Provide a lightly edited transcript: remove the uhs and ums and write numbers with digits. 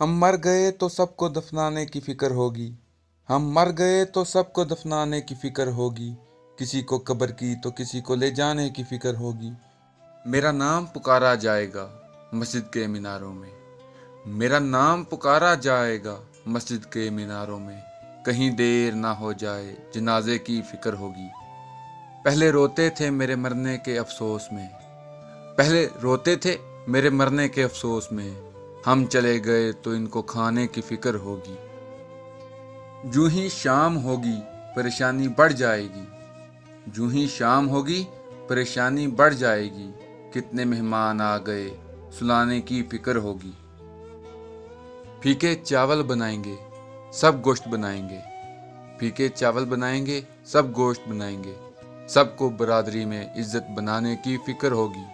हम मर गए तो सबको दफनाने की फिक्र होगी। हम मर गए तो सबको दफनाने की फिक्र होगी। किसी को कब्र की तो किसी को ले जाने की फिक्र होगी। मेरा नाम पुकारा जाएगा मस्जिद के मीनारों में। मेरा नाम पुकारा जाएगा मस्जिद के मीनारों में। कहीं देर ना हो जाए जनाजे की फिक्र होगी। पहले रोते थे मेरे मरने के अफसोस में। पहले रोते थे मेरे मरने के अफसोस में। हम चले गए तो इनको खाने की फिक्र होगी। जूं ही शाम होगी परेशानी बढ़ जाएगी। जूं ही शाम होगी परेशानी बढ़ जाएगी। कितने मेहमान आ गए सुलाने की फिक्र होगी। फीके चावल बनाएंगे सब गोश्त बनाएंगे। फीके चावल बनाएंगे सब गोश्त बनाएंगे। सबको बरादरी में इज्जत बनाने की फिक्र होगी।